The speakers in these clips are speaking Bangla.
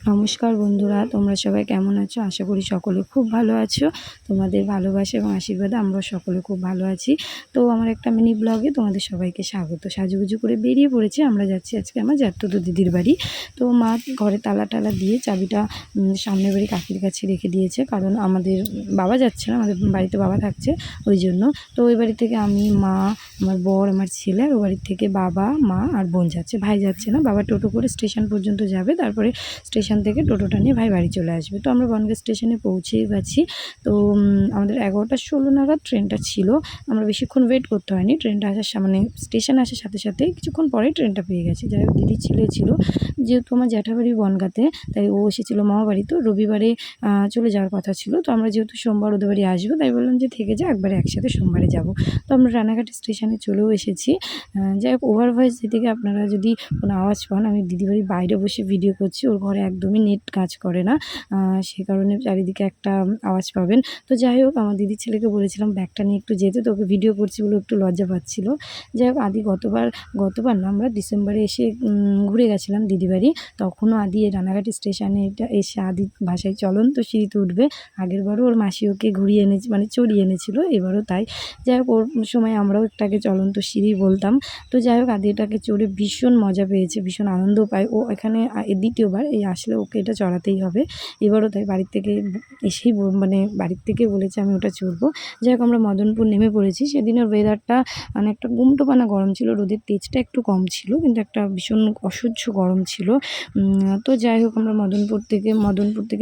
নমস্কার বন্ধুরা, তোমরা সবাই কেমন আছো? আশা করি সকলে খুব ভালো আছো। তোমাদের ভালোবাসা এবং আশীর্বাদে আমরা সকলে খুব ভালো আছি। তো আমার একটা মিনি ব্লগে তোমাদের সবাইকে স্বাগত। সাজুগুজু করে বেরিয়ে পড়েছি, আমরা যাচ্ছি আজকে আমার জ্যাঠতুতো দিদির বাড়ি। তো মা ঘরে তালা টালা দিয়ে চাবিটা সামনের বাড়ি কাকির কাছে রেখে দিয়েছে, কারণ আমাদের বাবা যাচ্ছে না, আমাদের বাড়িতে বাবা থাকছে ওই জন্য। তো ওই বাড়ি থেকে আমি, মা, আমার বর, আমার ছেলে, আর ও বাড়ির থেকে বাবা, মা আর বোন যাচ্ছে, ভাই যাচ্ছে না। বাবা টোটো করে স্টেশন পর্যন্ত যাবে, তারপরে স্টেশন থেকে টোটোটা নিয়ে ভাই বাড়ি চলে আসবে। তো আমরা বনগাঁ স্টেশনে পৌঁছেই গেছি। তো আমাদের 11টা 16 নাগাদ ট্রেনটা ছিল। আমরা বেশিক্ষণ ওয়েট করতে হয়নি, ট্রেনটা আসার মানে স্টেশনে আসার সাথে সাথে কিছুক্ষণ পরেই ট্রেনটা পেয়ে গেছি। যাই হোক, দিদির ছেলে ছিল, যেহেতু আমার জ্যাঠাবাড়ি বনগাঁতে, তাই ও এসেছিলো মামা বাড়ি। তো রবিবারে চলে যাওয়ার কথা ছিল। তো আমরা যেহেতু সোমবার ওদের বাড়ি আসবো, তাই বললাম যে থেকে যা, একবারে একসাথে সোমবারে যাব। তো আমরা রানাঘাট স্টেশনে চলেও এসেছি। যাই হোক, ওভার ভয়েস দিদিকে আপনারা যদি কোনো আওয়াজ পান, আমি দিদিবাড়ির বাইরে বসে ভিডিও করছি, ওর ঘরে একদমই নেট কাজ করে না, সে কারণে চারিদিকে একটা আওয়াজ পাবেন। তো যাই হোক, আমার দিদির ছেলেকে বলেছিলাম ব্যাগটা নিয়ে একটু যেতে, তো ওকে ভিডিও করছি বলে একটু লজ্জা পাচ্ছিল। যাই হোক, গতবার না আমরা ডিসেম্বরে এসে ঘুরে গেছিলাম দিদি বাড়ি, তখনও আদি রানাঘাট স্টেশনে এসে আদি ভাষায় চলন্ত সিঁড়িতে উঠবে। আগেরবারও ওর মাসি ওকে ঘুরিয়ে এনেছে, মানে চড়িয়ে এনেছিল, এবারও তাই। যাই হোক, ওর সময় আমরাও একটাকে চলন্ত সিঁড়ি বলতাম। তো যাই হোক, আদিটাকে চড়ে ভীষণ মজা পেয়েছে, ভীষণ আনন্দ পায় ও। এখানে দ্বিতীয়বার এই আসলে ওকে এটা চড়াতেই হবে। এবারও তাই বাড়ির থেকে এসেই মানে বাড়ির থেকে বলেছে আমি ওটা চড়বো। যাই হোক, আমরা মদনপুর নেমে পড়েছি। সেদিনের ওয়েদারটা মানে একটা গুমটোপানা গরম ছিল, রোদের তেজটা একটু কম ছিল, কিন্তু একটা ভীষণ অসহ্য গরম ছিল। তো যাই হোক, আমরা মদনপুর থেকে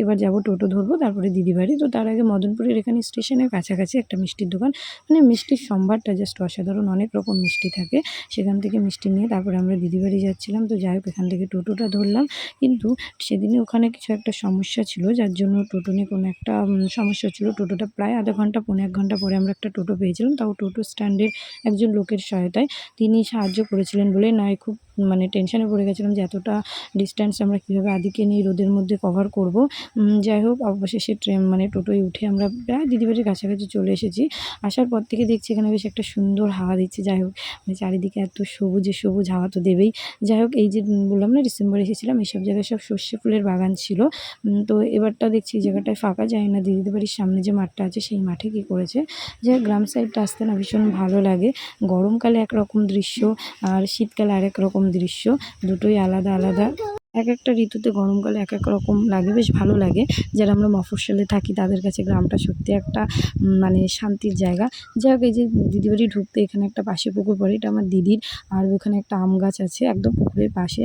এবার যাবো, টোটো ধরবো, তারপরে দিদি বাড়ি। তো তার আগে মদনপুরের এখানে স্টেশনের কাছাকাছি একটা মিষ্টির দোকান, মানে মিষ্টির সম্ভারটা জাস্ট অসাধারণ, অনেক রকম মিষ্টি থাকে। সেখান থেকে মিষ্টি নিয়ে তারপরে আমরা দিদি বাড়ি যাচ্ছিলাম। তো যাই হোক, এখান থেকে টোটোটা ধরলাম, কিন্তু সেদিনে ওখানে কিছু একটা সমস্যা ছিল, যার জন্য টোটো নিয়ে কোনো একটা সমস্যা ছিল। টোটোটা প্রায় আধা ঘন্টা 1.5 ঘন্টা পরে আমরা একটা টোটো পেয়েছিলাম, তাও টোটো স্ট্যান্ডের একজন লোকের সহায়তায়। তিনি সাহায্য করেছিলেন বলে, নয় খুব মানে টেনশানে পড়ে গেছিলাম যে এতটা ডিস্ট্যান্স আমরা কীভাবে আদিকে নিয়ে রোদের মধ্যে কভার করব। যাই হোক, অবশেষে মানে টোটোয় উঠে আমরা প্রায় দিদিবাড়ির কাছাকাছি চলে এসেছি। আসার পর থেকে দেখছি এখানে বেশ একটা সুন্দর হাওয়া দিচ্ছে। যাই হোক, মানে চারিদিকে এত সবুজে সবুজ, হাওয়া তো দেবেই। যাই হোক, এই যে বললাম না ডিসেম্বরে এসেছিলাম, এইসব জায়গায় সব সর্ষে ফুলের বাগান ছিল। তো এবারটা দেখছি এই জায়গাটায় ফাঁকা, যায় না দিদিদের বাড়ির সামনে যে মাঠটা আছে সেই মাঠে কী করেছে। যাই হোক, গ্রাম সাইডটা আসতে না ভীষণ ভালো লাগে। গরমকালে একরকম দৃশ্য, আর শীতকালে আরেক রকম দৃশ্য, দুটোই আলাদা আলাদা। এক একটা ঋতুতে গরমকালে এক এক রকম লাগে, বেশ ভালো লাগে। যারা আমরা মফস্বলে থাকি তাদের কাছে গ্রামটা সত্যি একটা মানে শান্তির জায়গা। যাই হোক, এই যে দিদি বাড়ি ঢুকতে এখানে একটা পাশে পুকুর পড়ে, এটা আমার দিদির। আর ওখানে একটা আম গাছ আছে একদম পুকুরের পাশে।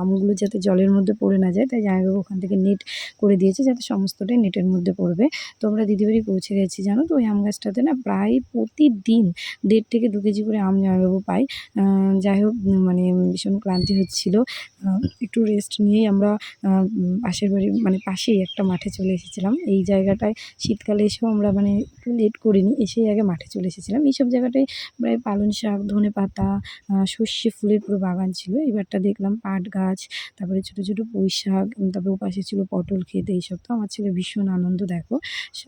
আমগুলো যাতে জলের মধ্যে পড়ে না যায়, তাই জামাইবাবু ওখান থেকে নেট করে দিয়েছে, যাতে সমস্তটাই নেটের মধ্যে পড়বে। তো আমরা দিদি বাড়ি পৌঁছে গেছি। জানো তো, ওই আম গাছটাতে না প্রায় প্রতিদিন 1.5 থেকে 2 কেজি করে আম জামাইবাবু পায়। যাই হোক, মানে ভীষণ ক্লান্তি হচ্ছিল, একটু রেস্ট নিয়েই আমরা পাশের বাড়ি মানে পাশেই একটা মাঠে চলে এসেছিলাম। এই জায়গাটায় শীতকালে এসেও আমরা মানে একটু লেট করিনি, এসেই আগে মাঠে চলে এসেছিলাম। এইসব জায়গাটায় প্রায় পালং শাক, ধনেপাতা, সর্ষে ফুলের পুরো বাগান ছিল। এবারটা দেখলাম পাট গাছ, তারপরে ছোটো ছোটো পুঁই শাক, তারপরে ওপাশে ছিল পটল ক্ষেত। এইসব তো আমার ছেলে ভীষণ আনন্দ, দেখো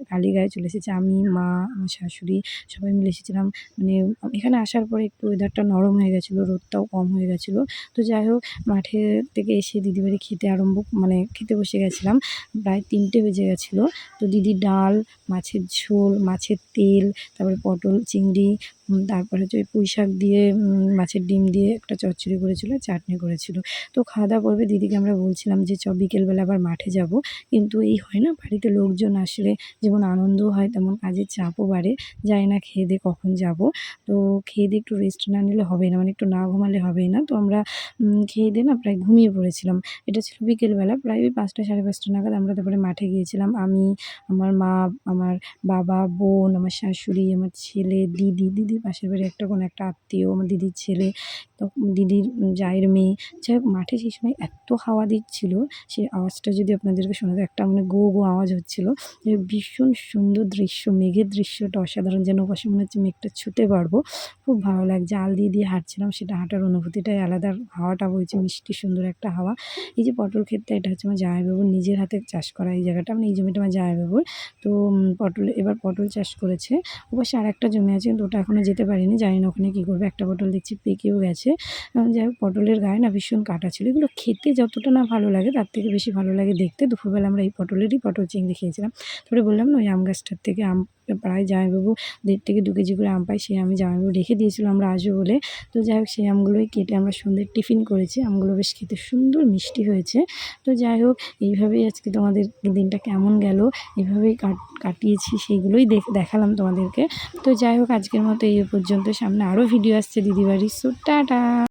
খালি গায়ে চলে এসেছে। আমি, মা, আমার শাশুড়ি সবাই মিলে এসেছিলাম। মানে এখানে আসার পরে একটু ওয়েদারটা নরম হয়ে গেছিলো, রোদটাও কম হয়ে গেছিলো। তো যাই হোক, মাঠে থেকে এসে দিদি বাড়ি খেতে বসে গেছিলাম। প্রায় 3টে বেজে গেছিলো। তো দিদি ডাল, মাছের ঝোল, মাছের তেল, তারপরে পটল চিংড়ি, তারপরে হচ্ছে ওই পুঁই শাক দিয়ে মাছের ডিম দিয়ে একটা চচ্চড়ি করেছিল, চাটনি করেছিল। তো খাওয়া দাওয়া করবে দিদিকে আমরা বলছিলাম যে বিকেলবেলা আবার মাঠে যাব। কিন্তু এই হয় না, বাড়িতে লোকজন আসলে যেমন আনন্দও হয়, তেমন কাজের চাপও বাড়ে। জানি না খেয়ে দিয়ে কখন যাব। তো খেয়ে দিয়ে একটু রেস্ট না নিলে হবেই না, মানে একটু না ঘুমালে হবেই না। তো আমরা খেয়ে দিয়ে না প্রায় ঘুমিয়ে পড়েছিলাম। এটা ছিল বিকেলবেলা, প্রায় ওই 5টা 5:30 নাগাদ আমরা তারপরে মাঠে গিয়েছিলাম। আমি, আমার মা, আমার বাবা, বোন, আমার শাশুড়ি, আমার ছেলে, দিদির পাশের বাড়ির কোনো একটা আত্মীয়, আমার দিদির ছেলে, তো দিদির জায়ের মেয়ে। যাই হোক, মাঠে সেই সময় এত হাওয়া দিচ্ছিল, সেই আওয়াজটা যদি আপনাদেরকে শোনাতো, একটা মানে গো গো আওয়াজ হচ্ছিল। ভীষণ সুন্দর দৃশ্য, মেঘের দৃশ্যটা অসাধারণ, যেন ওপাশে মনে হচ্ছে মেঘটা ছুঁতে পারবো। খুব ভালো লাগছে, জাল দিয়ে হাঁটছিলাম, সেটা হাঁটার অনুভূতিটাই আলাদা। হাওয়াটা বইছে মিষ্টি সুন্দর একটা হাওয়া। এই যে পটল ক্ষেতটা, এটা হচ্ছে আমার জামাইবাবুর নিজের হাতে চাষ করা এই জায়গাটা, মানে এই জমিটা আমার জামাইবাবুর। তো এবার পটল চাষ করেছে। ওপাশে আরেকটা জমি আছে, কিন্তু ওটা এখনও যেতে পারিনি, জানি না ওখানে কী করবে। একটা পটল দেখছি পেকেও গেছে। যাই হোক পটলের গায়ে না ভীষণ কাঁটা ছিল। এগুলো খেতে যতটা না ভালো লাগে তার থেকে বেশি ভালো লাগে দেখতে। দুপুরবেলা আমরা এই পটলেরই পটল চিংড়ি খেয়েছিলাম। তারপরে বললাম না ওই আম গাছটার থেকে আম প্রায় জামাইবাবু 1.5 থেকে 2 কেজি করে আম পাই, সেই আমি জামাইবাবু রেখে দিয়েছিল আমরা আসবো বলে। তো যাই হোক সেই আমগুলোই কেটে আমরা সন্ধ্যের টিফিন করেছি। আমগুলো বেশ খেতে সুন্দর মিষ্টি হয়েছে। তো যাই হোক এইভাবেই আজকে তোমাদের দিনটা কেমন গেল, এভাবেই কাটিয়েছি সেইগুলোই দেখালাম তোমাদেরকে। তো যাই হোক আজকের মতো এই পর্যন্ত। সামনে আরও ভিডিও আসছে দিদিবাড়ির। So tata.